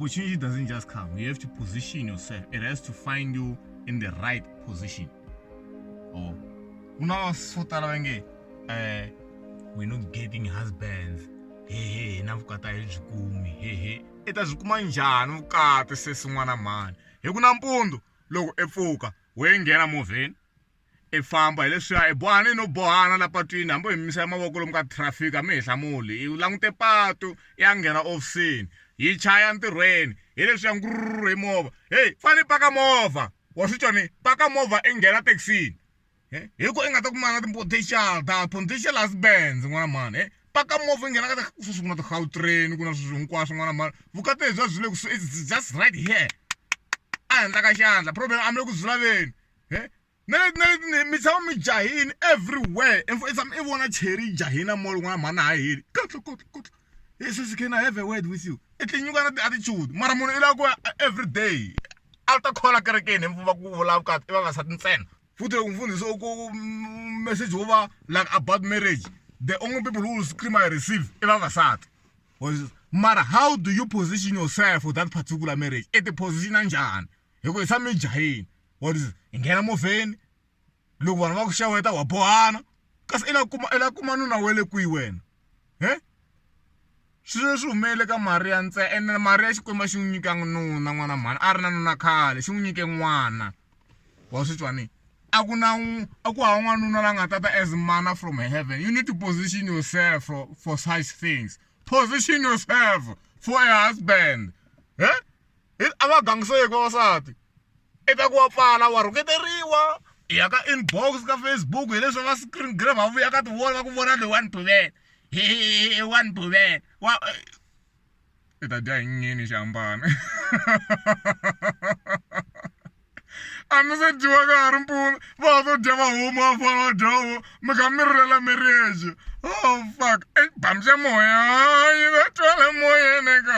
opportunity doesn't just come. You have to position yourself. It has to find you in the right position. Oh, we're not getting husbands. Hey, navukata ejikumi. Hey. Eta zikuma njani vukati sesin'wana mani. Hi ku nampundzu loko epfuka we nghena movheni e famba hi leswiya e bohana no bohana la patwini hambi hi misa mavoko lomu ka traffic a mi hi hlamuli i langute patu ya nghena ofisini yi chaya ntirhweni hi leswiya ngururu hi movha hey fane paka movha wa swi twa ni paka movha i nghena taxini hi ku i nga ta kuma na potential husbands n'wana mani paka movha i nghena ka sweswi ku na ti-Gautrain ku na sweswi hinkwaswo n'wana mani vukati lebyi byi le kusuhi it's just right here a handla ka xandla problem a mi le ku byi laveni mi tshama mi jahini everywhere i vona cherry jahina mall n'wana mani a heli kotla hey sesi can I have a word with you i tinyuka na ti-attitude mara munhu i lava ku every day a ta khola kerekeni hi mfuva ku vula vukati i vavasati ntsena futhi loko mfundhisi ku message wo va like about marriage the only people who will scream I receive i vavasati mara how do you position yourself for that particular marriage i ti positiona njhani hi ku hi tshama mi jahini hi nghena movheni loko vanhu va ku xaweta wa bohana kasi i la kuma nuna we le kwihi wena swilo leswi humelele ka Maria ntsena ene Maria Xikwembu xi n'wi nyika nuna n'wana mhani a ri na nuna khale xi n'wi nyike n'wana wa swi twani a ku hava n'wanuna la nga tata as manna from heaven. You need to position yourself for such things. Position yourself for a husband. A va gangiseki vavasati i ta ku wa pfala wa rhuketeriwa ya ka inbox ka Facebook hi leswi va screen grab va vuya ka tivona va ku vona le one puvela one puvela i ta dya hi nyini xihambana a mi se dyiwa ka ha ri mpfula va to dya va homu va fana va dya mi kha mi rilela marriage oh fuck bamse moya yi va twale moyeni ka